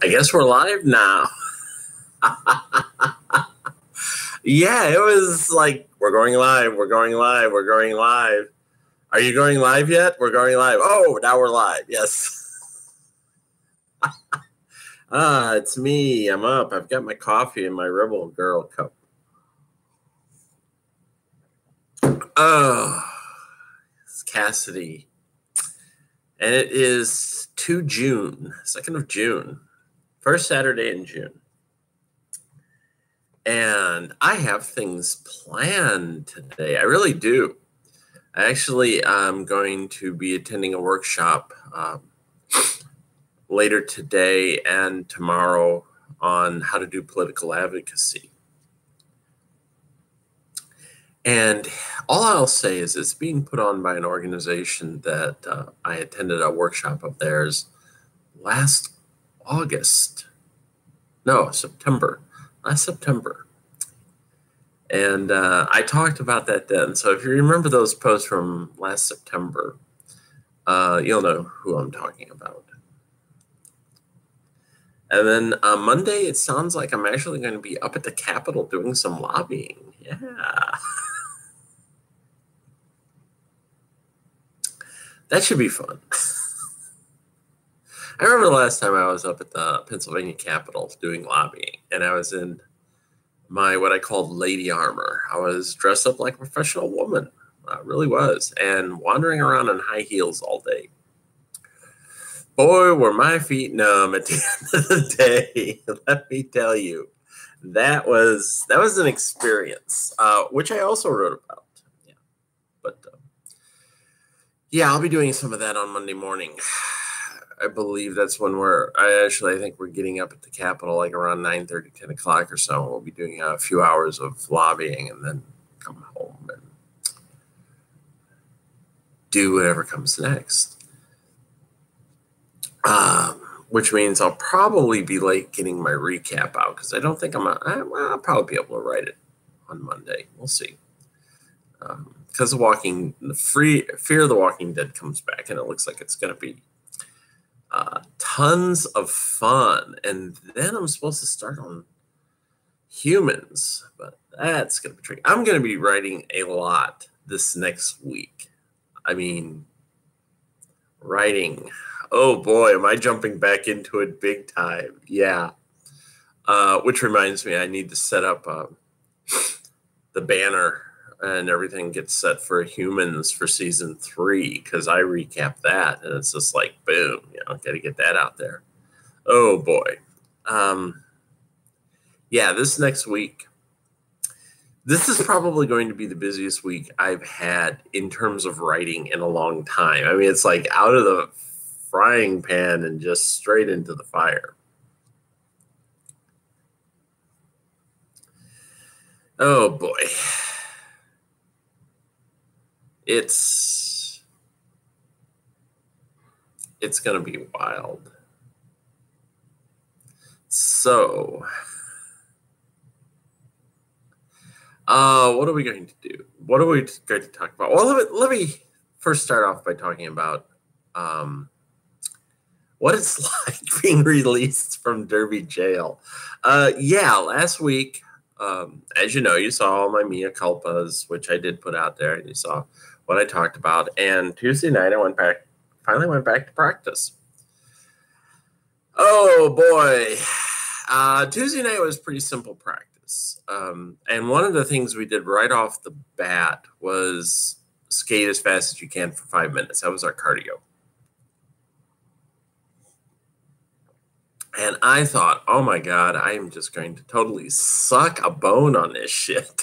I guess we're live now. Yeah, it was like, we're going live, we're going live, we're going live. Are you going live yet? We're going live. Oh, now we're live. Yes. It's me. I'm up. I've got my coffee in my Rebel Girl cup. Oh, it's Cassidy. And it is 2 June, 2nd of June, first Saturday in June. And I have things planned today. I really do. I actually am going to be attending a workshop later today and tomorrow on how to do political advocacy. And all I'll say is it's being put on by an organization that I attended a workshop of theirs last September. And I talked about that then. So if you remember those posts from last September, you'll know who I'm talking about. And then on Monday, it sounds like I'm actually going to be up at the Capitol doing some lobbying. Yeah. That should be fun. I remember the last time I was up at the Pennsylvania Capitol doing lobbying, and I was in my what I called lady armor. I was dressed up like a professional woman. I really was, and wandering around in high heels all day. Boy, were my feet numb at the end of the day. Let me tell you, that was an experience, which I also wrote about. Yeah, but yeah, I'll be doing some of that on Monday morning. I believe that's when I think we're getting up at the Capitol like around 9:30, 10 o'clock or so. We'll be doing a few hours of lobbying and then come home and do whatever comes next. Which means I'll probably be late getting my recap out because I don't think I'll probably be able to write it on Monday. We'll see. Because Fear of the Walking Dead comes back, and it looks like it's going to be tons of fun. And then I'm supposed to start on Humans, but that's going to be tricky. I'm going to be writing a lot this next week. I mean, writing. Oh boy, am I jumping back into it big time. Yeah. Which reminds me, I need to set up the banner and everything gets set for Humans for season 3 because I recap that and it's just like boom, got to get that out there. Oh boy. Yeah, this next week, this is probably going to be the busiest week I've had in terms of writing in a long time. I mean, it's like out of the frying pan and just straight into the fire. Oh boy. It's going to be wild. So, what are we going to do? What are we going to talk about? Well, let me first start off by talking about what it's like being released from Derby jail. Yeah, last week, as you know, you saw all my mea culpas, which I did put out there, and you saw what I talked about. And Tuesday night, I finally went back to practice. Oh boy, Tuesday night was pretty simple practice. And one of the things we did right off the bat was skate as fast as you can for 5 minutes. That was our cardio. And I thought, oh my God, I am just going to totally suck a bone on this shit,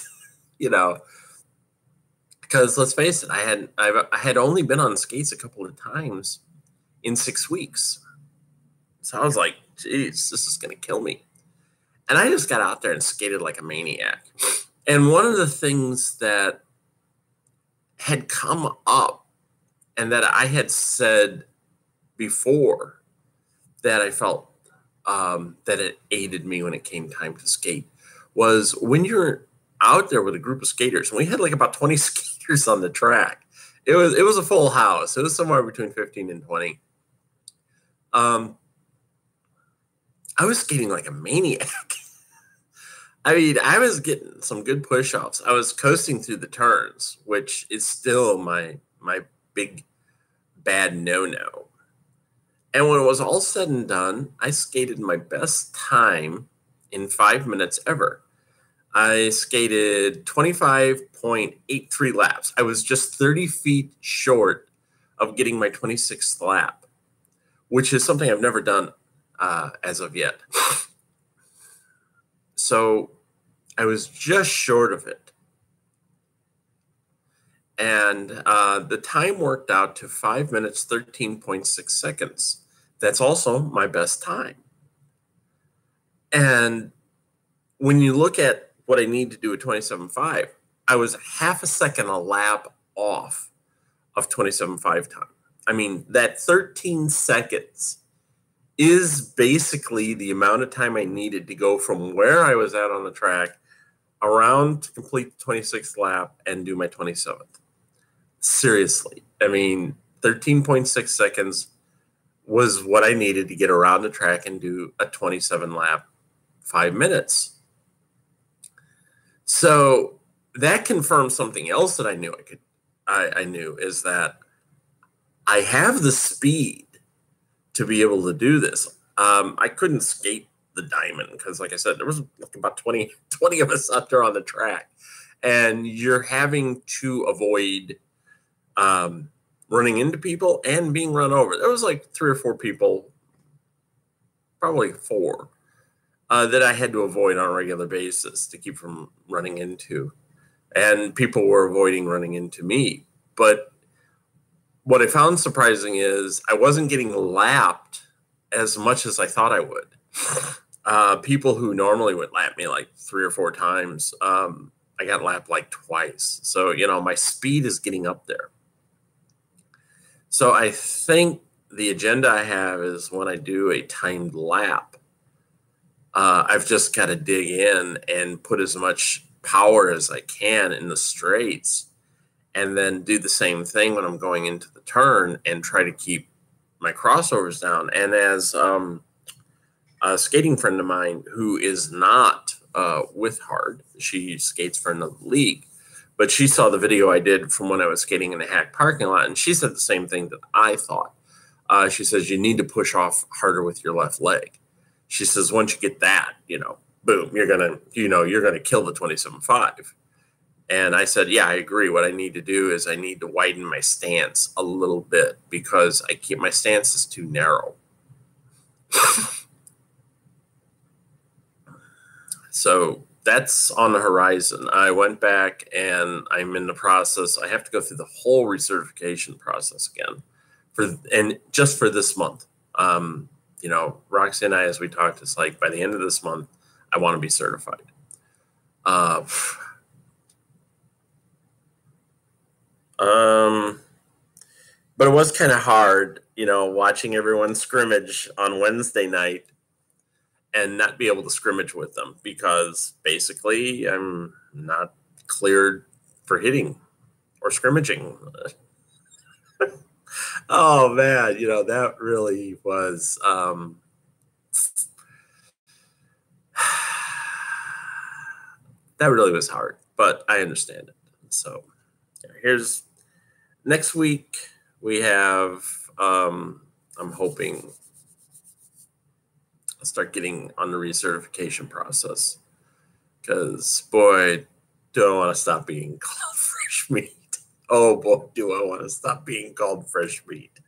because let's face it, I had only been on skates a couple of times in 6 weeks. So I was like, geez, this is going to kill me. And I just got out there and skated like a maniac. And one of the things that had come up and that I had said before that I felt that it aided me when it came time to skate was when you're out there with a group of skaters, and we had like about 20 skaters on the track. It was a full house. It was somewhere between 15 and 20. I was skating like a maniac. I mean, I was getting some good push-offs. I was coasting through the turns, which is still my big bad no-no. And when it was all said and done, I skated my best time in 5 minutes ever. I skated 25.83 laps. I was just 30 feet short of getting my 26th lap, which is something I've never done as of yet. So I was just short of it. And the time worked out to 5 minutes, 13.6 seconds. That's also my best time. And when you look at what I need to do at 27.5, I was half a second a lap off of 27.5 time. I mean, that 13 seconds is basically the amount of time I needed to go from where I was at on the track around to complete the 26th lap and do my 27th. Seriously. I mean, 13.6 seconds was what I needed to get around the track and do a 27 lap, 5 minutes. So that confirms something else that I knew I knew is that I have the speed to be able to do this. I couldn't skate the diamond because, like I said, there was like about 20 of us out there on the track, and you're having to avoid running into people and being run over. There was like 3 or 4 people, probably 4, that I had to avoid on a regular basis to keep from running into. And people were avoiding running into me. But what I found surprising is I wasn't getting lapped as much as I thought I would. People who normally would lap me like 3 or 4 times, I got lapped like twice. So, you know, my speed is getting up there. So I think the agenda I have is when I do a timed lap, I've just got to dig in and put as much power as I can in the straights, and then do the same thing when I'm going into the turn and try to keep my crossovers down. And as a skating friend of mine who is not with Hard, she skates for another league, but she saw the video I did from when I was skating in the Hack parking lot, and she said the same thing that I thought. She says, you need to push off harder with your left leg. She says, once you get that, you know, boom, you're going to kill the 27.5. And I said, yeah, I agree. What I need to do is I need to widen my stance a little bit because my stance is too narrow. So that's on the horizon. I went back and I'm in the process. I have to go through the whole recertification process again just for this month. You know, Roxy and I, as we talked, it's like by the end of this month, I want to be certified. But it was kind of hard, you know, watching everyone scrimmage on Wednesday night and not be able to scrimmage with them because basically I'm not cleared for hitting or scrimmaging. Oh man, you know, that really was that really was hard, but I understand it. So here's next week we have I'm hoping I'll start getting on the recertification process because boy, do I want to stop being called fresh meat. Oh boy, do I want to stop being called fresh meat.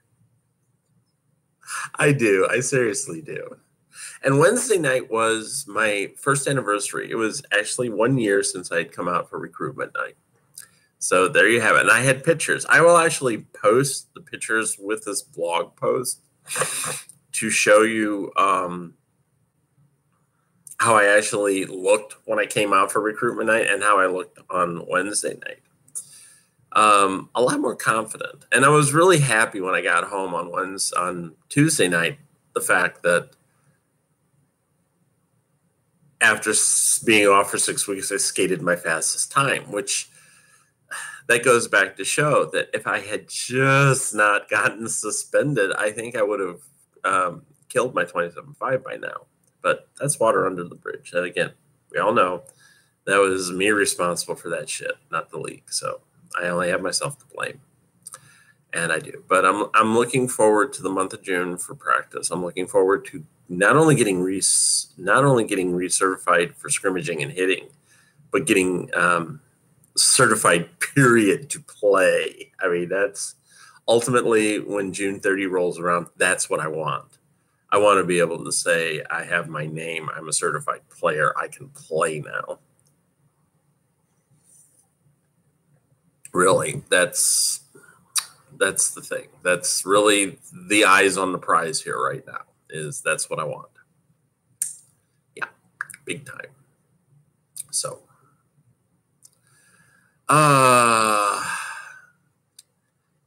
I do. I seriously do. And Wednesday night was my first anniversary. It was actually 1 year since I had come out for recruitment night. So there you have it. And I had pictures. I will actually post the pictures with this blog post to show you how I actually looked when I came out for recruitment night and how I looked on Wednesday night. A lot more confident. And I was really happy when I got home on Tuesday night, the fact that after being off for 6 weeks, I skated my fastest time, which that goes back to show that if I had just not gotten suspended, I think I would have killed my 27.5 by now. but that's water under the bridge. And again, we all know that was me responsible for that shit, not the leak. So I only have myself to blame. And I do. But I'm looking forward to the month of June for practice. I'm looking forward to not only getting recertified for scrimmaging and hitting, but getting certified period to play. I mean, that's ultimately when June 30 rolls around, that's what I want. I want to be able to say, I have my name, I'm a certified player, I can play now. Really, that's the thing. That's really the eyes on the prize here right now, is that's what I want. Yeah, big time. So,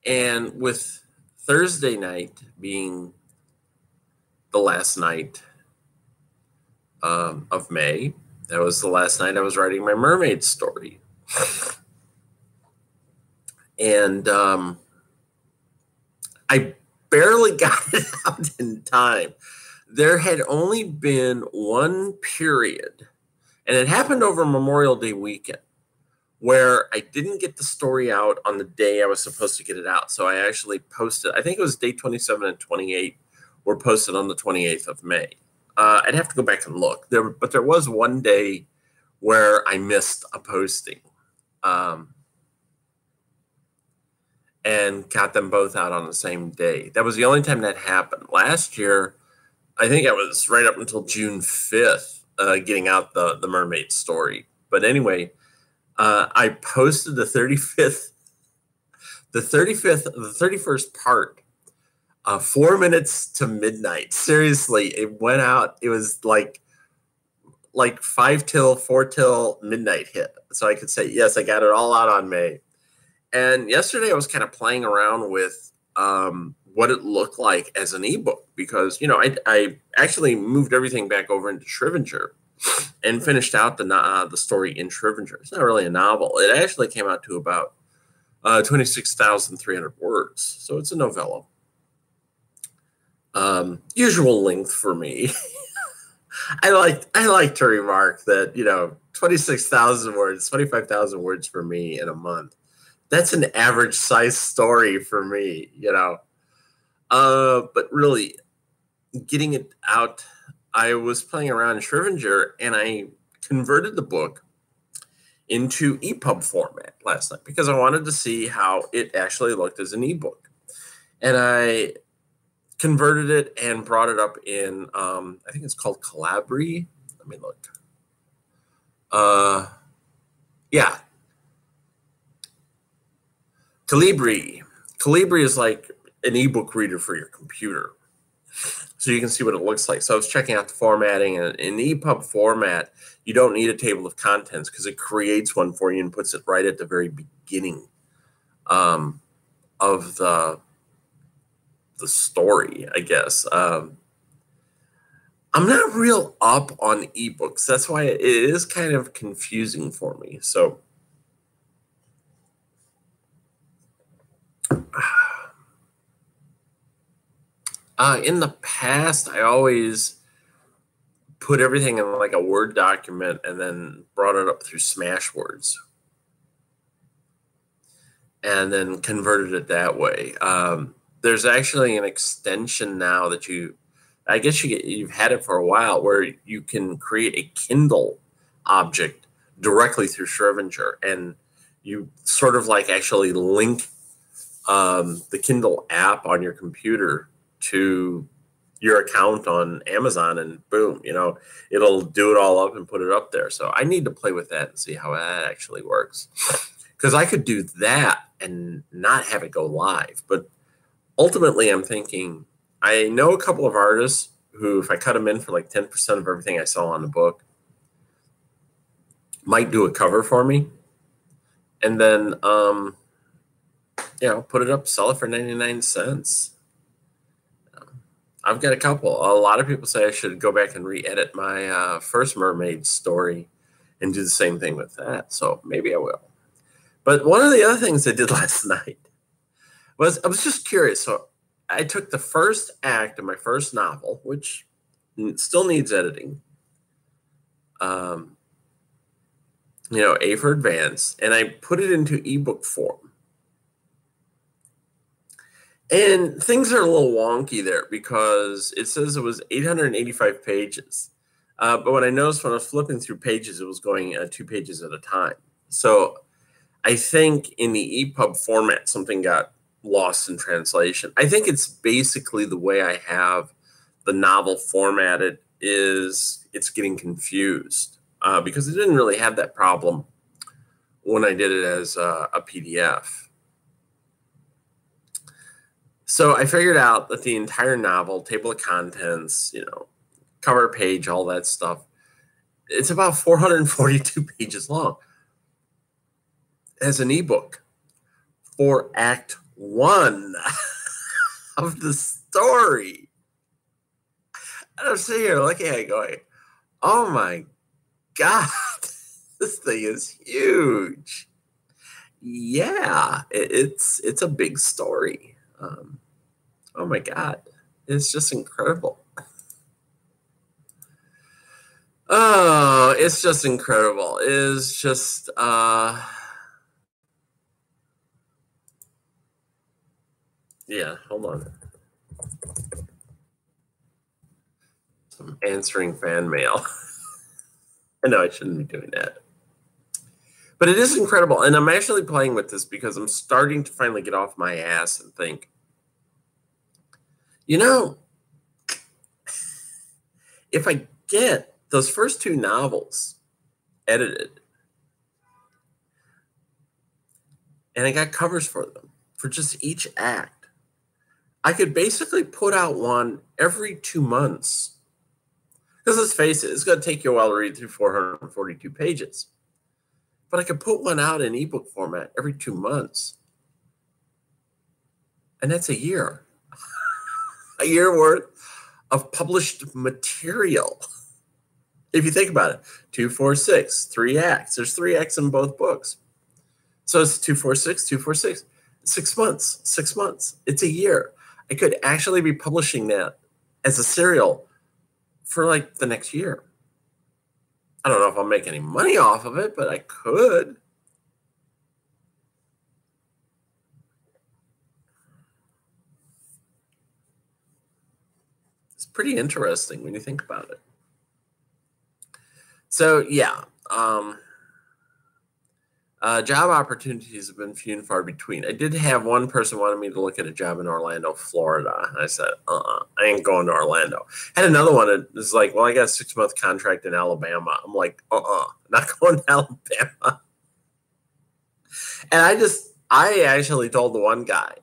and with Thursday night being the last night of May, that was the last night I was writing my mermaid story. And I barely got it out in time. There had only been one period, and it happened over Memorial Day weekend, where I didn't get the story out on the day I was supposed to get it out. So I actually posted, I think it was day 27 and 28 were posted on the 28th of May. I'd have to go back and look. But there was one day where I missed a posting. And got them both out on the same day. That was the only time that happened. Last year, I think I was right up until June 5th getting out the mermaid story. But anyway, I posted the 31st part 4 minutes to midnight. Seriously, it went out. It was like 5 till 4 till midnight hit. So I could say, yes, I got it all out on May. And yesterday I was kind of playing around with what it looked like as an ebook because, I actually moved everything back over into Scrivener and finished out the story in Scrivener. It's not really a novel. It actually came out to about 26,300 words. So it's a novella. Usual length for me. I like to remark that, 26,000 words, 25,000 words for me in a month. That's an average size story for me, But really, getting it out, I was playing around in Scrivener and I converted the book into EPUB format last night because I wanted to see how it actually looked as an ebook. And I converted it and brought it up in, I think it's called Calibri. Let me look. Yeah. Calibri. Calibri is like an ebook reader for your computer. So you can see what it looks like. So I was checking out the formatting. And in EPUB format, you don't need a table of contents because it creates one for you and puts it right at the very beginning of the story, I guess. I'm not real up on ebooks. That's why it is kind of confusing for me. So in the past, I always put everything in like a Word document and then brought it up through Smashwords and then converted it that way. There's actually an extension now that I guess you've had it for a while, where you can create a Kindle object directly through Scrivener, and you sort of like actually link the Kindle app on your computer to your account on Amazon, and boom, it'll do it all up and put it up there. So I need to play with that and see how that actually works, because I could do that and not have it go live. But ultimately, I'm thinking, I know a couple of artists who, if I cut them in for like 10% of everything I sell on the book, might do a cover for me, and then put it up, sell it for 99 cents. I've got a couple. A lot of people say I should go back and re-edit my first mermaid story and do the same thing with that. So maybe I will. But one of the other things I did last night was I was just curious. So I took the first act of my first novel, which It still needs editing. A for Advanced, and I put it into ebook form. And things are a little wonky there because it says it was 885 pages. But when I noticed when I was flipping through pages, it was going 2 pages at a time. So I think in the EPUB format, something got lost in translation. I think it's basically the way I have the novel formatted is it's getting confused because it didn't really have that problem when I did it as a PDF. So I figured out that the entire novel, table of contents, cover page, all that stuff, it's about 442 pages long as an ebook for Act 1 of the story. And I'm sitting here looking at it going, oh my God, this thing is huge. Yeah, it's a big story. Oh my God, it's just incredible. Oh, it's just incredible. It's just, yeah, hold on. I'm answering fan mail. I know I shouldn't be doing that. But it is incredible. And I'm actually playing with this because I'm starting to finally get off my ass and think, if I get those first 2 novels edited and I got covers for them for just each act, I could basically put out one every 2 months. Because let's face it, it's going to take you a while to read through 442 pages. But I could put one out in ebook format every 2 months. And that's a year. A year worth of published material. If you think about it, 2, 4, 6, 3 acts. There's 3 acts in both books. So it's 2, 4, 6, 2, 4, 6. 6 months. 6 months. It's a year. I could actually be publishing that as a serial for like the next year. I don't know if I'll make any money off of it, but I could. It's pretty interesting when you think about it. So yeah, job opportunities have been few and far between. I did have one person wanted me to look at a job in Orlando, Florida. I said, I ain't going to Orlando. Had another one that was like, well, I got a 6-month contract in Alabama. I'm like, not going to Alabama. And I actually told the one guy,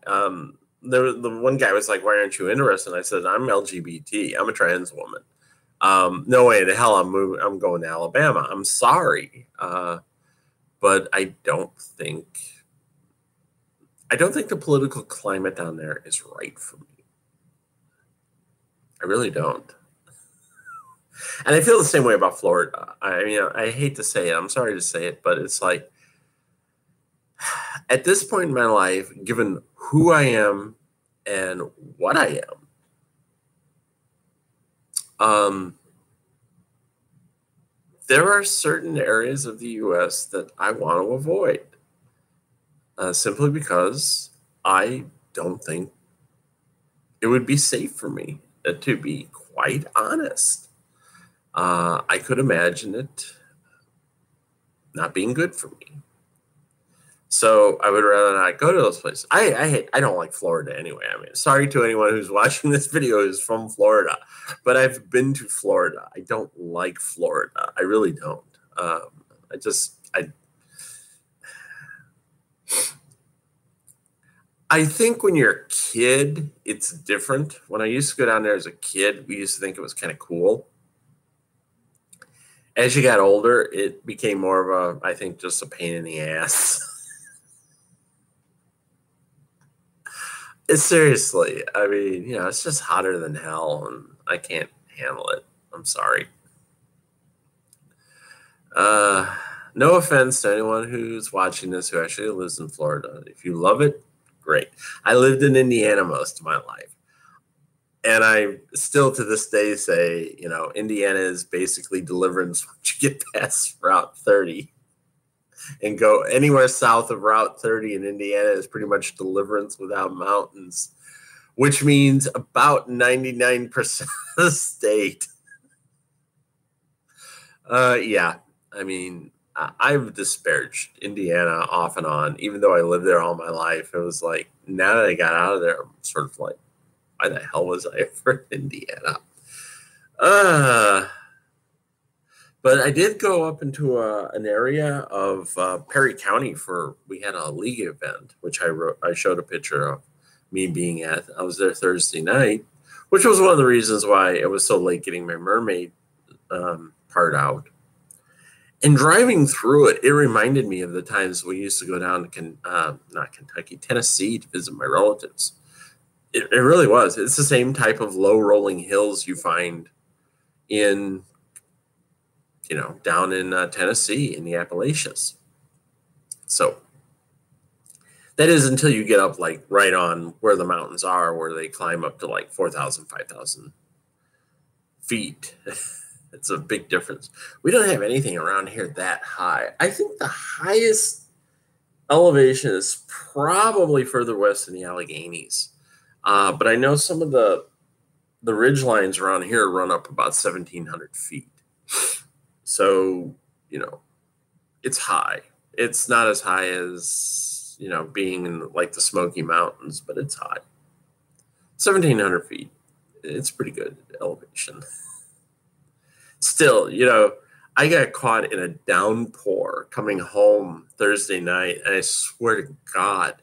the one guy was like, why aren't you interested? And I said, I'm LGBT. I'm a trans woman. No way in the hell I'm going to Alabama. I'm sorry. But I don't think the political climate down there is right for me. I really don't. And I feel the same way about Florida. I mean, I hate to say it. I'm sorry to say it, but it's like at this point in my life, given who I am and what I am, there are certain areas of the U.S. that I want to avoid simply because I don't think it would be safe for me, to be quite honest. I could imagine it not being good for me. So I would rather not go to those places. I don't like Florida anyway. I mean, sorry to anyone who's watching this video who's from Florida, but I've been to Florida. I don't like Florida. I really don't. I think when you're a kid, it's different. When I used to go down there as a kid, we used to think it was kind of cool. As you got older, it became more of I think, just a pain in the ass. Seriously, I mean, it's just hotter than hell, and I can't handle it. I'm sorry. No offense to anyone who's watching this who actually lives in Florida. If you love it, great. I lived in Indiana most of my life. And I still to this day say, Indiana is basically deliverance once you get past Route 30 and go anywhere south of Route 30 in Indiana is pretty much deliverance without mountains, which means about 99% of the state. Yeah, I mean, I've disparaged Indiana off and on, even though I lived there all my life. It was like, now that I got out of there, I'm sort of like, why the hell was I ever in Indiana? But I did go up into an area of Perry County we had a league event, which I showed a picture of me being at. I was there Thursday night, which was one of the reasons why it was so late getting my mermaid part out. And driving through it, it reminded me of the times we used to go down to not Kentucky, Tennessee to visit my relatives. It really was. It's the same type of low rolling hills you find in, down in Tennessee in the Appalachians. So that is until you get up like right on where the mountains are, where they climb up to like 4,000, 5,000 feet. It's a big difference. We don't have anything around here that high. I think the highest elevation is probably further west in the Alleghenies. But I know some of the ridge lines around here run up about 1,700 feet. So, it's high. It's not as high as, being in like the Smoky Mountains, but it's high. 1,700 feet. It's pretty good elevation. Still, I got caught in a downpour coming home Thursday night, and I swear to God,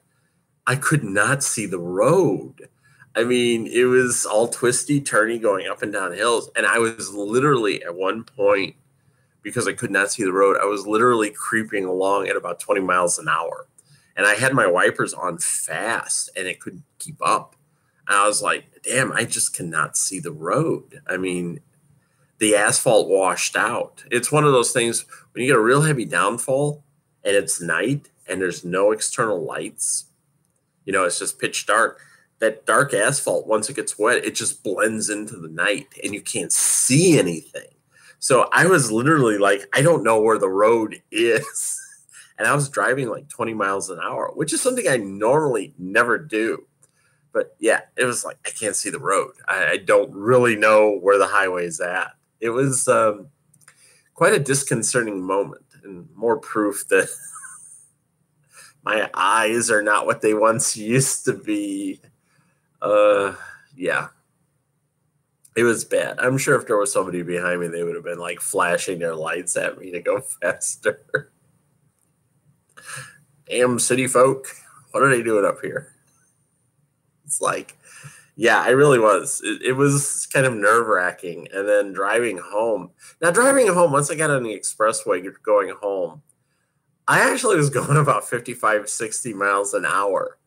I could not see the road. I mean, it was all twisty, turny, going up and down hills, and I was literally at one point, because I could not see the road, I was literally creeping along at about 20 miles an hour, and I had my wipers on fast, and it couldn't keep up. And I was like, damn, I just cannot see the road. I mean, the asphalt washed out. It's one of those things when you get a real heavy downfall and it's night and there's no external lights, it's just pitch dark. That dark asphalt, once it gets wet, it just blends into the night and you can't see anything. So I was literally like, I don't know where the road is. And I was driving like 20 miles an hour, which is something I normally never do. But yeah, it was like, I can't see the road. I don't really know where the highway is at. It was quite a disconcerting moment and more proof that my eyes are not what they once used to be. Yeah, it was bad. I'm sure if there was somebody behind me, they would have been like flashing their lights at me to go faster. Damn city folk. What are they doing up here? It's like, yeah, I really was. It was kind of nerve-wracking. And then driving home. Now, driving home, once I got on the expressway going home, I actually was going about 55, 60 miles an hour,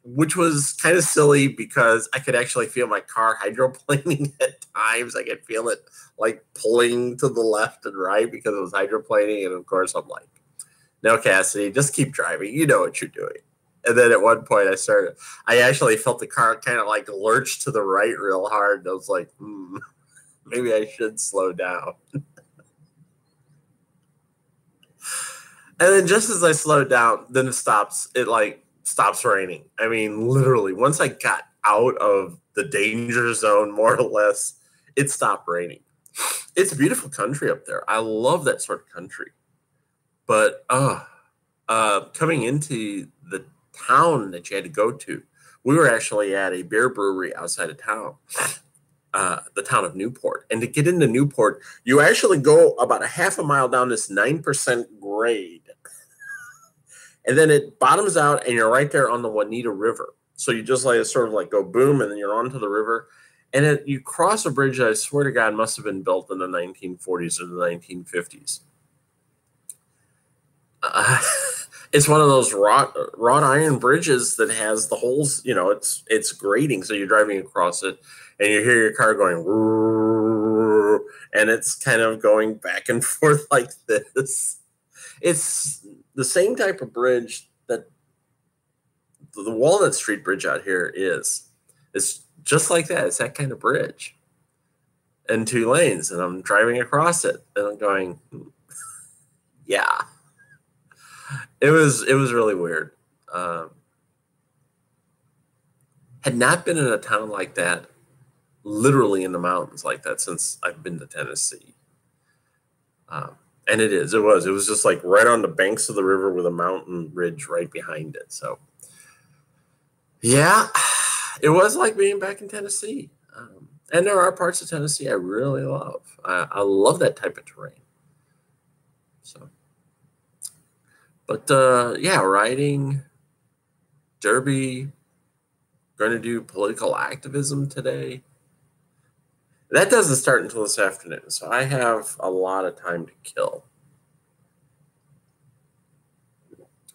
which was kind of silly because I could actually feel my car hydroplaning at times. I could feel it like pulling to the left and right because it was hydroplaning. And of course, I'm like, no, Cassidy, just keep driving. You know what you're doing. And then at one point I actually felt the car kind of like lurch to the right real hard. And I was like, maybe I should slow down. And then just as I slowed down, then it stops raining. I mean, literally, once I got out of the danger zone, more or less, it stopped raining. It's a beautiful country up there. I love that sort of country. But coming into the town that you had to go to, we were actually at a beer brewery outside of town, the town of Newport. And to get into Newport, you actually go about a half a mile down this 9% grade. And then it bottoms out and you're right there on the Juanita River. So you just sort of go boom and then you're onto the river. And you cross a bridge that I swear to God must have been built in the 1940s or the 1950s. It's one of those wrought iron bridges that has the holes, it's grating. So you're driving across it and you hear your car going, and it's kind of going back and forth like this. It's the same type of bridge that the Walnut Street Bridge out here is. It's just like that. It's that kind of bridge and 2 lanes, and I'm driving across it, and I'm going, yeah. It was really weird. Had not been in a town like that, literally in the mountains like that, since I've been to Tennessee. And it was just like right on the banks of the river with a mountain ridge right behind it. So, yeah, it was like being back in Tennessee. And there are parts of Tennessee I really love. I love that type of terrain. So, but yeah, riding, derby, going to do political activism today. That doesn't start until this afternoon, so I have a lot of time to kill.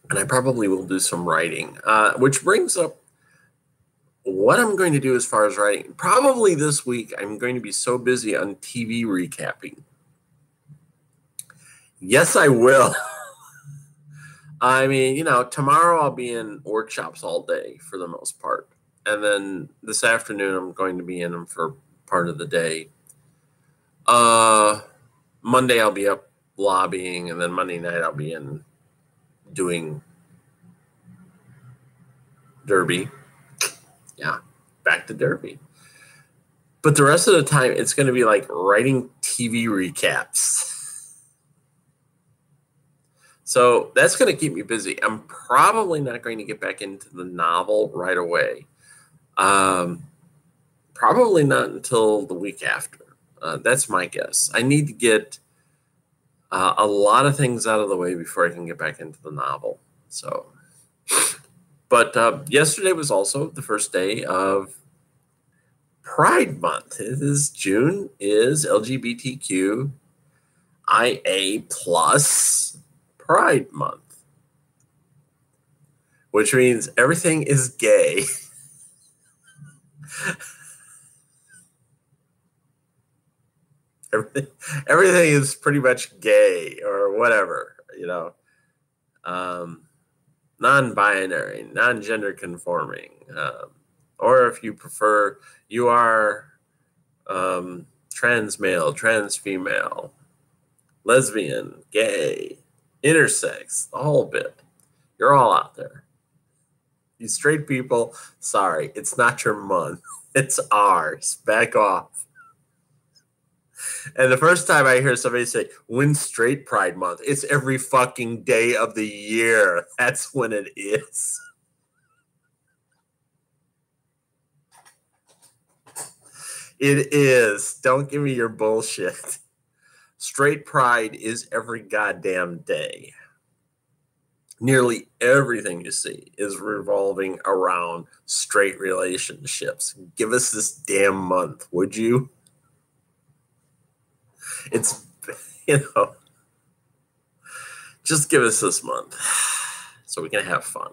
And I probably will do some writing, which brings up what I'm going to do as far as writing. Probably this week, I'm going to be so busy on TV recapping. Yes, I will. I mean, tomorrow I'll be in workshops all day for the most part. And then this afternoon, I'm going to be in them for part of the day. Monday, I'll be up lobbying, and then Monday night, I'll be in doing derby. Yeah, back to derby. But the rest of the time, it's going to be like writing TV recaps. So that's going to keep me busy. I'm probably not going to get back into the novel right away. Probably not until the week after. That's my guess. I need to get a lot of things out of the way before I can get back into the novel. So, but yesterday was also the first day of Pride Month. It is June, is LGBTQIA+ Pride Month, which means everything is gay. Everything is pretty much gay or whatever, non-binary, non-gender conforming, or if you prefer, you are trans male, trans female, lesbian, gay, intersex, the whole bit. You're all out there. You straight people, sorry, it's not your month. It's ours. Back off. And the first time I hear somebody say, "When's Straight Pride Month?" It's every fucking day of the year. That's when it is. It is. Don't give me your bullshit. Straight Pride is every goddamn day. Nearly everything you see is revolving around straight relationships. Give us this damn month, would you? It's, just give us this month so we can have fun.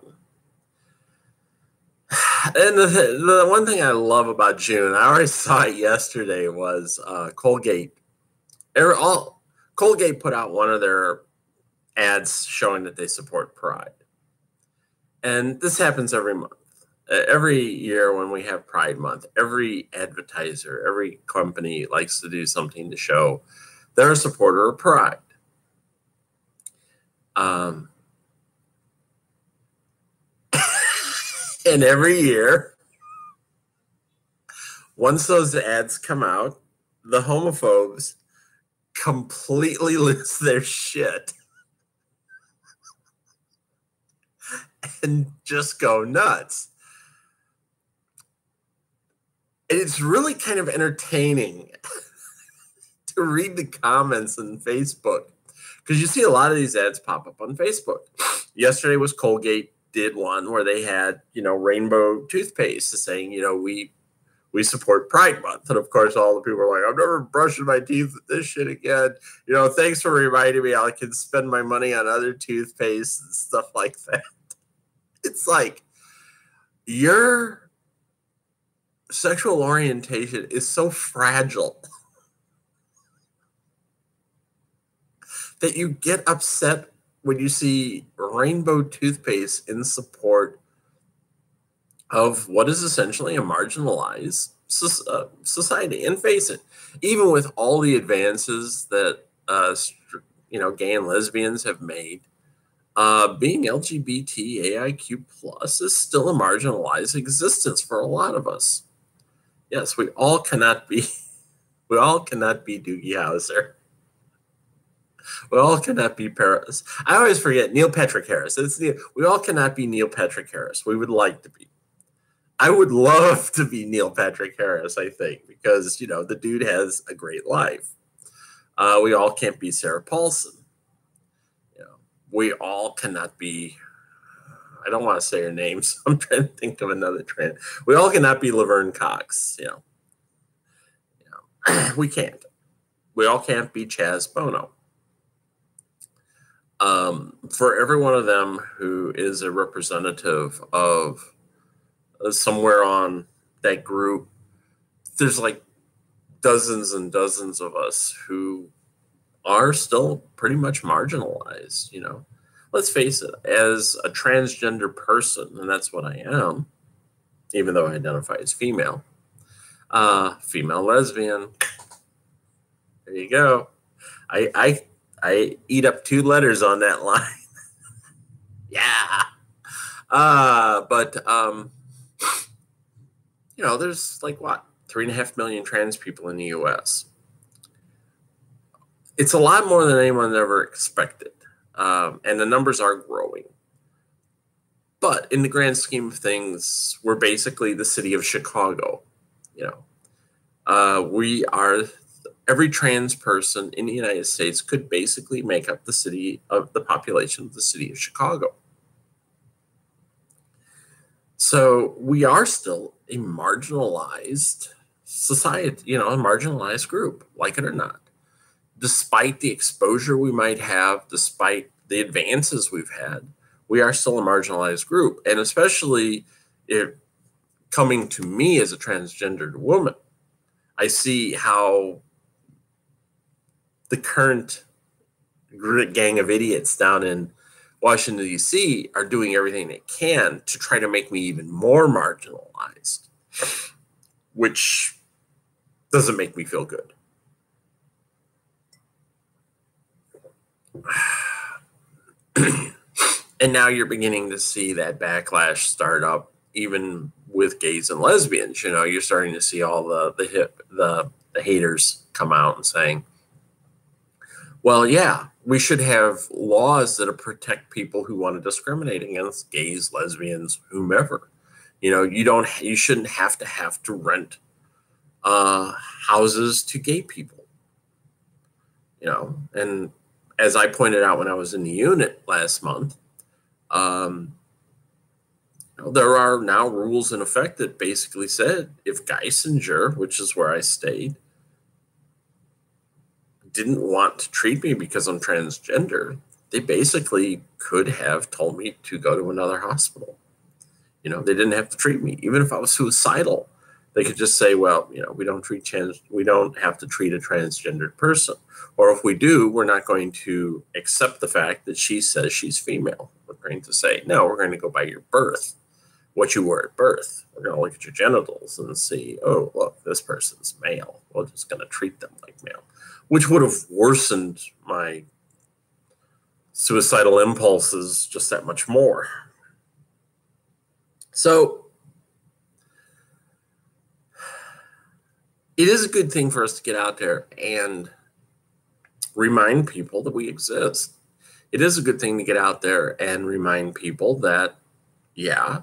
And the one thing I love about June, I already saw it yesterday, was Colgate. Colgate put out one of their ads showing that they support Pride. And this happens every month. Every year when we have Pride Month, every advertiser, every company likes to do something to show they're a supporter of Pride. And every year, once those ads come out, the homophobes completely lose their shit and just go nuts. And it's really kind of entertaining to read the comments on Facebook, because you see a lot of these ads pop up on Facebook. Yesterday was Colgate did one where they had, rainbow toothpaste saying, we support Pride Month. And of course, all the people are like, I'm never brushing my teeth with this shit again. Thanks for reminding me I can spend my money on other toothpaste and stuff like that. It's like, your sexual orientation is so fragile that you get upset when you see rainbow toothpaste in support of what is essentially a marginalized society. And face it, even with all the advances that gay and lesbians have made, being LGBTAIQ plus is still a marginalized existence for a lot of us. Yes, we all cannot be Doogie Howser. We all cannot be Paris. I always forget Neil Patrick Harris. We all cannot be Neil Patrick Harris. We would like to be. I would love to be Neil Patrick Harris, I think, because, the dude has a great life. We all can't be Sarah Paulson. We all cannot be, I don't want to say her name, so I'm trying to think of another trend. We all cannot be Laverne Cox, we can't. We all can't be Chaz Bono. For every one of them who is a representative of somewhere on that group, there's like dozens and dozens of us who are still pretty much marginalized. Let's face it, as a transgender person, and that's what I am, even though I identify as female lesbian. There you go. I eat up 2 letters on that line. Yeah. But there's like 3.5 million trans people in the US. It's a lot more than anyone ever expected. And the numbers are growing. But in the grand scheme of things, we're basically the city of Chicago. We are, every trans person in the United States could basically make up the population of the city of Chicago. So we are still a marginalized society, a marginalized group, like it or not. Despite the exposure we might have, despite the advances we've had, we are still a marginalized group. And especially coming to me as a transgendered woman, I see how the current gang of idiots down in Washington, D.C. are doing everything they can to try to make me even more marginalized, which doesn't make me feel good. And now you're beginning to see that backlash start up, even with gays and lesbians. You're starting to see all the haters come out and saying, well, yeah, we should have laws that protect people who want to discriminate against gays, lesbians, whomever. You shouldn't have to rent houses to gay people. And as I pointed out when I was in the unit last month, there are now rules in effect that basically said if Geisinger, which is where I stayed, didn't want to treat me because I'm transgender, they basically could have told me to go to another hospital. They didn't have to treat me. Even if I was suicidal, they could just say, well, we don't have to treat a transgendered person. Or if we do, we're not going to accept the fact that she says she's female. We're going to say, no, we're going to go by your birth, what you were at birth. We're going to look at your genitals and see, oh, look, this person's male. We're just going to treat them like male, which would have worsened my suicidal impulses just that much more. So it is a good thing for us to get out there and remind people that we exist. It is a good thing to get out there and remind people that, yeah,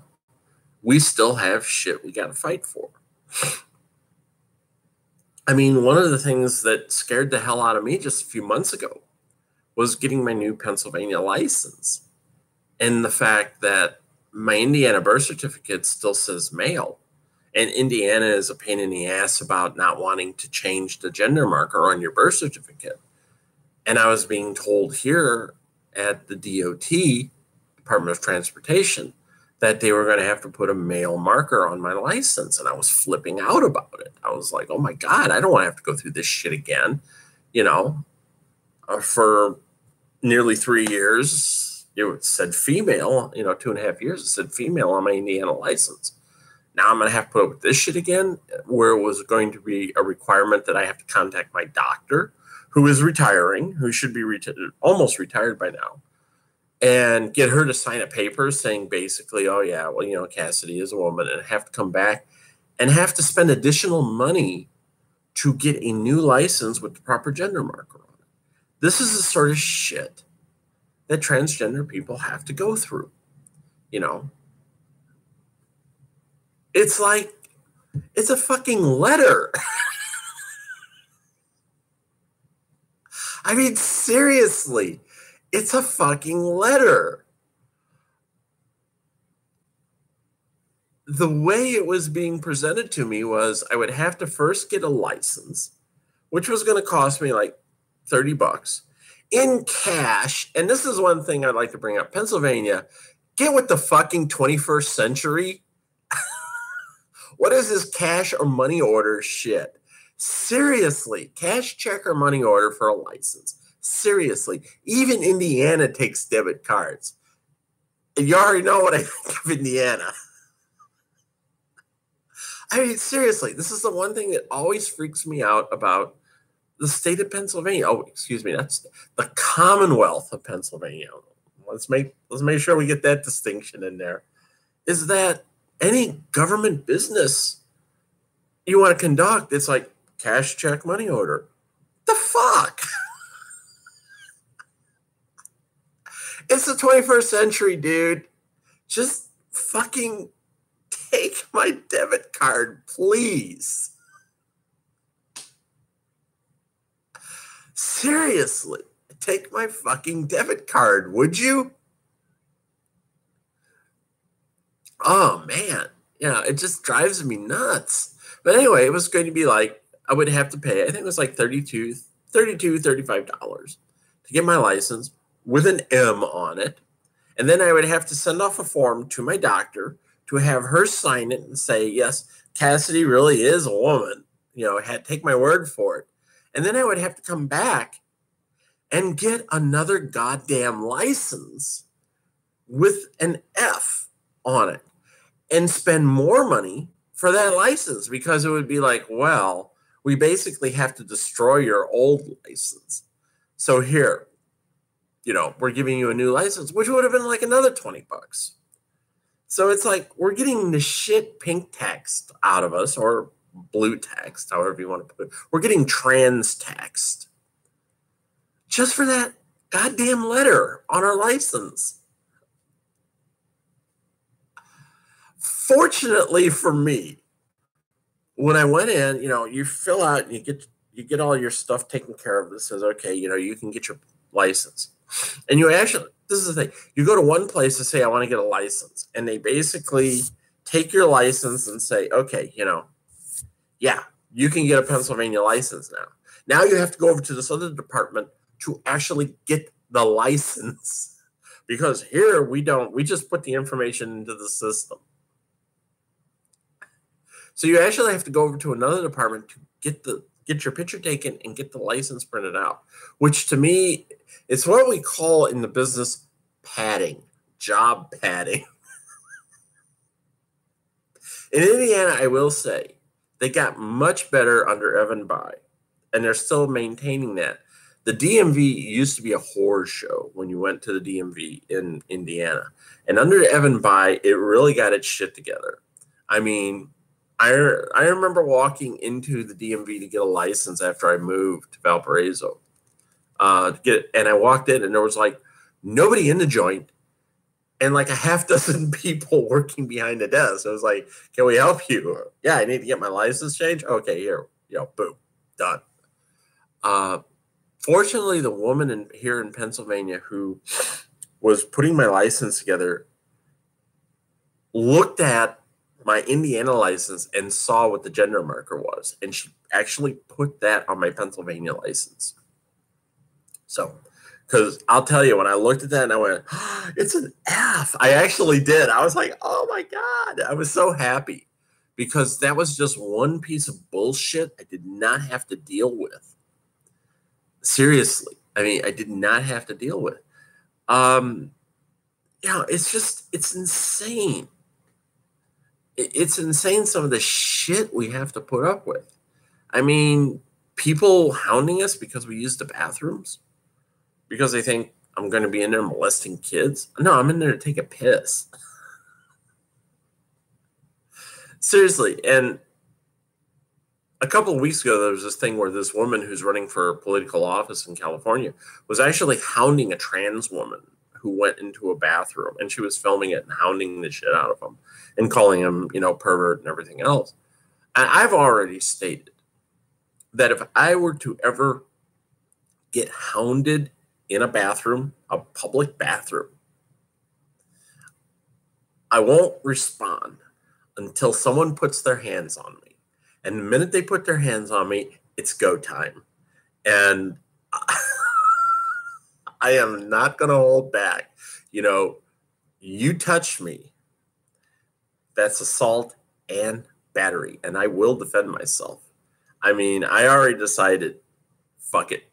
we still have shit we got to fight for. I mean, one of the things that scared the hell out of me just a few months ago was getting my new Pennsylvania license. And the fact that my Indiana birth certificate still says male. And Indiana is a pain in the ass about not wanting to change the gender marker on your birth certificate. And I was being told here at the DOT, Department of Transportation, that they were going to have to put a male marker on my license. And I was flipping out about it. I was like, oh my God, I don't want to have to go through this shit again. For nearly 3 years, it said female, 2.5 years, it said female on my Indiana license. Now I'm going to have to put up with this shit again, where it was going to be a requirement that I have to contact my doctor, who is retiring, who should be almost retired by now, and get her to sign a paper saying basically, oh yeah, well, you know, Cassidy is a woman, and have to come back and have to spend additional money to get a new license with the proper gender marker on it. This is the sort of shit that transgender people have to go through, you know. It's like, it's a fucking letter. I mean, seriously, it's a fucking letter. The way it was being presented to me was I would have to first get a license, which was going to cost me like $30 in cash. And this is one thing I'd like to bring up. Pennsylvania, get with the fucking 21st century. What is this cash or money order shit? Seriously, cash, check, or money order for a license. Seriously, even Indiana takes debit cards. You already know what I think of Indiana. I mean, seriously, this is the one thing that always freaks me out about the state of Pennsylvania. Oh, excuse me, that's the Commonwealth of Pennsylvania. Let's make sure we get that distinction in there. Is that any government business you want to conduct, it's like cash, check, money order. The fuck? It's the 21st century, dude. Just fucking take my debit card, please. Seriously, take my fucking debit card, would you? Oh, man. Yeah, it just drives me nuts. But anyway, it was going to be like, I would have to pay, I think it was like $35 to get my license with an M on it. And then I would have to send off a form to my doctor to have her sign it and say, yes, Cassidy really is a woman. You know, take my word for it. And then I would have to come back and get another goddamn license with an F on it and spend more money for that license, because it would be like, well, we basically have to destroy your old license. So here, you know, we're giving you a new license, which would have been like another $20. So it's like we're getting the shit pink text out of us, or blue text, however you want to put it. We're getting trans text just for that goddamn letter on our license. Fortunately for me, when I went in, you know, you fill out and you get all your stuff taken care of. That says, okay, you know, you can get your license. And you actually, this is the thing, you go to one place to say, I want to get a license. And they basically take your license and say, okay, you know, yeah, you can get a Pennsylvania license now. Now you have to go over to this other department to actually get the license. Because here we just put the information into the system. So you actually have to go over to another department to get your picture taken and get the license printed out, which to me, it's what we call in the business padding, job padding. In Indiana, I will say, they got much better under Evan Bayh, and they're still maintaining that. The DMV used to be a horror show when you went to the DMV in Indiana. And under Evan Bayh, it really got its shit together. I mean, I remember walking into the DMV to get a license after I moved to Valparaiso. And I walked in, and there was like nobody in the joint, and like a half dozen people working behind the desk. I was like, "Can we help you?" Yeah, I need to get my license changed. Okay, here, boom, done. Fortunately, the woman here in Pennsylvania who was putting my license together looked at my Indiana license and saw what the gender marker was, and she actually put that on my Pennsylvania license. So, because I'll tell you, when I looked at that and I went, oh, it's an F. I actually did. I was like, oh my God. I was so happy, because that was just one piece of bullshit I did not have to deal with. Seriously. I mean, I did not have to deal with. It's insane. it's insane some of the shit we have to put up with. I mean, people hounding us because we use the bathrooms because they think I'm going to be in there molesting kids. No, I'm in there to take a piss. Seriously. And a couple of weeks ago, there was this thing where this woman who's running for political office in California was actually hounding a trans woman who went into a bathroom, and she was filming it and hounding the shit out of him and calling him, pervert and everything else. And I've already stated that if I were to ever get hounded in a bathroom, a public bathroom, I won't respond until someone puts their hands on me. And the minute they put their hands on me, it's go time. And I am not going to hold back. You touch me, that's assault and battery, and I will defend myself. I mean, I already decided, fuck it.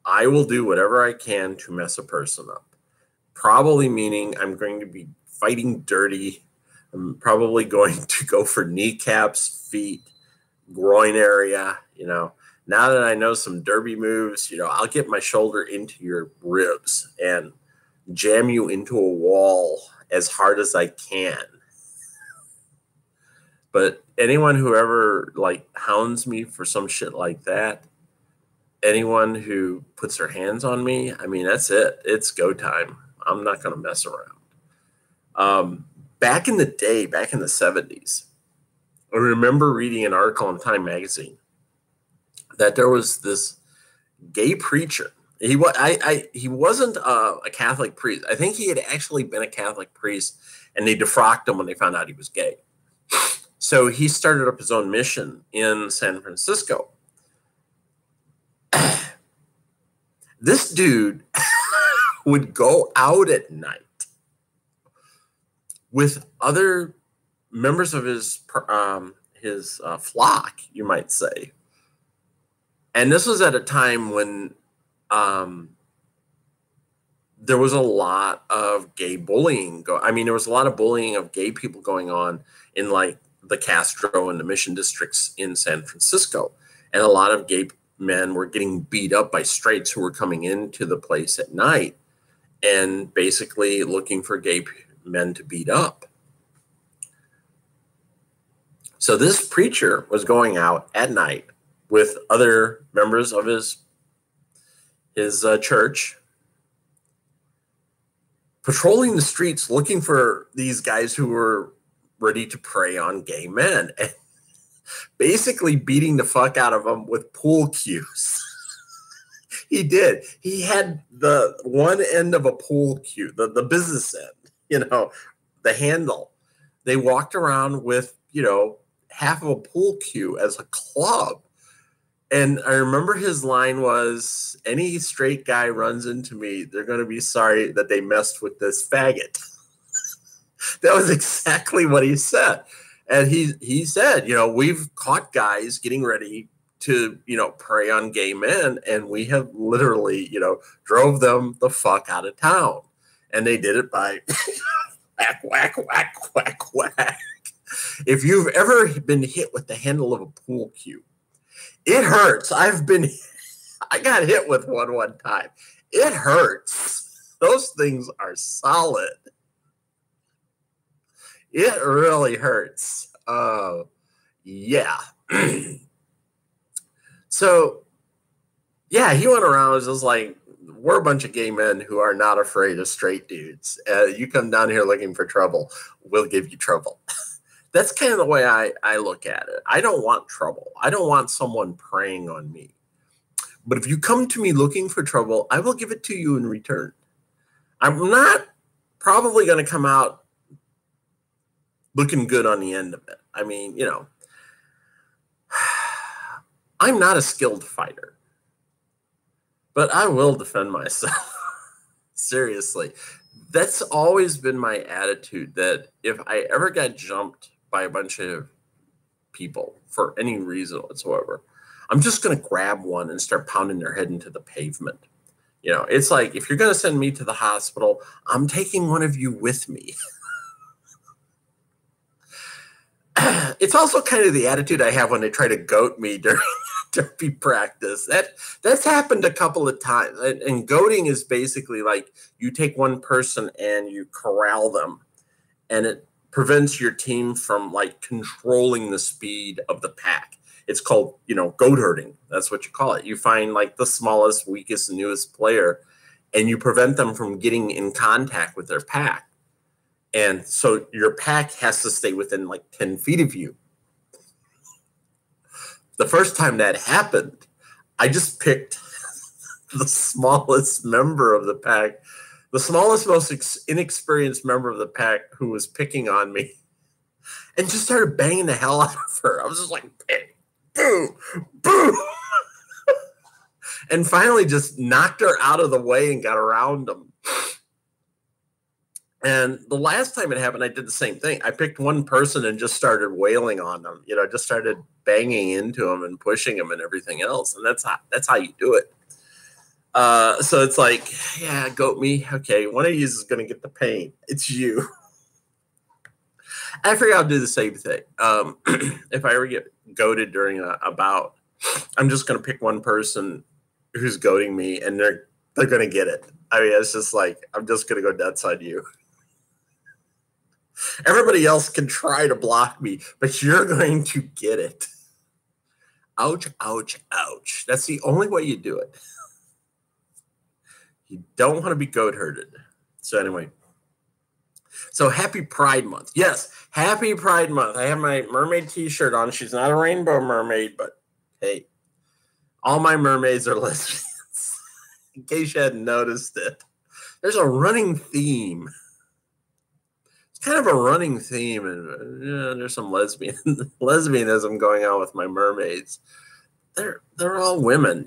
I will do whatever I can to mess a person up. Probably meaning I'm going to be fighting dirty. I'm probably going to go for kneecaps, feet, groin area. Now that I know some derby moves, I'll get my shoulder into your ribs and jam you into a wall as hard as I can. But anyone who ever hounds me for some shit like that, anyone who puts their hands on me, I mean, that's it. It's go time. I'm not going to mess around. Back in the day, back in the 70s, I remember reading an article in Time magazine that there was this gay preacher. He wasn't a Catholic priest. I think he had actually been a Catholic priest, and they defrocked him when they found out he was gay. So he started up his own mission in San Francisco. This dude would go out at night with other members of his flock, you might say. And this was at a time when there was a lot of gay bullying. There was a lot of bullying of gay people going on in the Castro and the Mission districts in San Francisco. And a lot of gay men were getting beat up by straights who were coming into the place at night and basically looking for gay men to beat up. So this preacher was going out at night with other members of his church, patrolling the streets looking for these guys who were ready to prey on gay men, and basically beating the fuck out of them with pool cues. He did. He had the one end of a pool cue, the business end, the handle. They walked around with, half of a pool cue as a club. And I remember his line was, any straight guy runs into me, they're going to be sorry that they messed with this faggot. That was exactly what he said. And he said, we've caught guys getting ready to, prey on gay men, and we have literally, drove them the fuck out of town. And they did it by whack, whack, whack, whack, whack. If you've ever been hit with the handle of a pool cue, it hurts. I got hit with one time. It hurts. Those things are solid. It really hurts. Yeah. So, yeah, he went around and was just like, we're a bunch of gay men who are not afraid of straight dudes. You come down here looking for trouble, we'll give you trouble. That's kind of the way I look at it. I don't want trouble. I don't want someone preying on me. But if you come to me looking for trouble, I will give it to you in return. I'm not probably going to come out looking good on the end of it. I mean, I'm not a skilled fighter, but I will defend myself. Seriously. That's always been my attitude, that if I ever got jumped by a bunch of people for any reason whatsoever, I'm just going to grab one and start pounding their head into the pavement. It's like, if you're going to send me to the hospital, I'm taking one of you with me. it's also kind of the attitude I have when they try to goat me during derby practice. That's happened a couple of times. And goating is basically like you take one person and you corral them, and it prevents your team from like controlling the speed of the pack. It's called, goat herding. That's what you call it. You find like the smallest, weakest, newest player, and you prevent them from getting in contact with their pack. And so your pack has to stay within like 10 feet of you. The first time that happened, I just picked the smallest member of the pack, the smallest, most inexperienced member of the pack who was picking on me, and just started banging the hell out of her. I was just like, boom, boom. And finally just knocked her out of the way and got around them. And the last time it happened, I did the same thing. I picked one person and just started wailing on them. Just started banging into them and pushing them and everything else. And that's how you do it. So it's like, yeah, goat me. Okay, one of you is going to get the pain. It's you. I figure I'll do the same thing. If I ever get goated during a bout, I'm just going to pick one person who's goating me, and they're going to get it. I mean, it's just like, I'm just going to go nuts on you. Everybody else can try to block me, but you're going to get it. Ouch, ouch, ouch. That's the only way you do it. You don't want to be goat herded. So anyway. So happy Pride Month. Yes, happy Pride Month. I have my mermaid t-shirt on. She's not a rainbow mermaid, but hey, all my mermaids are lesbians. In case you hadn't noticed it. There's a running theme. Kind of a running theme, and there's some lesbianism going on with my mermaids. They're all women,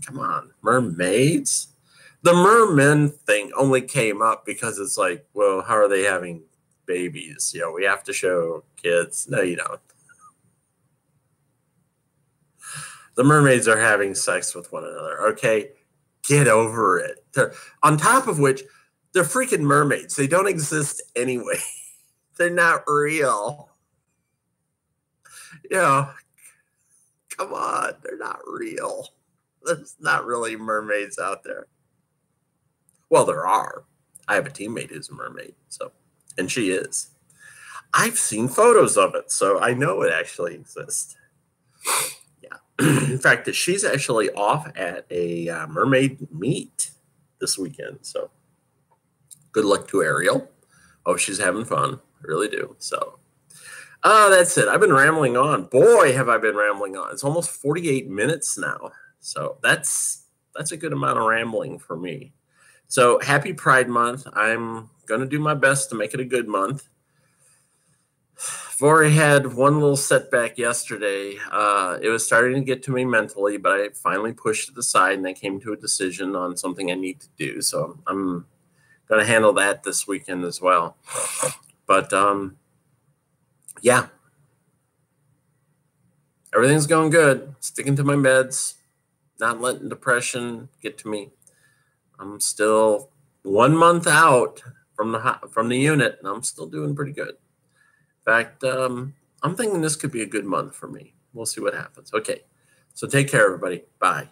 Come on, mermaids. The mermen thing only came up because it's like, well, how are they having babies? We have to show kids. No, you don't. The mermaids are having sex with one another. Okay, get over it. On top of which, they're freaking mermaids. They don't exist anyway. They're not real. Come on. They're not real. There's not really mermaids out there. Well, there are. I have a teammate who's a mermaid, and she is. I've seen photos of it, so I know it actually exists. Yeah. In fact, she's actually off at a mermaid meet this weekend, so good luck to Ariel. Oh, she's having fun. I really do. So, that's it. I've been rambling on. Boy, have I been rambling on. It's almost 48 minutes now. So that's a good amount of rambling for me. So happy Pride Month. I'm going to do my best to make it a good month. I've already had one little setback yesterday. It was starting to get to me mentally, but I finally pushed it aside and I came to a decision on something I need to do. So I'm going to handle that this weekend as well. But, yeah. Everything's going good. Sticking to my meds. Not letting depression get to me. I'm still 1 month out from the unit, and I'm still doing pretty good. In fact, I'm thinking this could be a good month for me. We'll see what happens. Okay. So take care, everybody. Bye.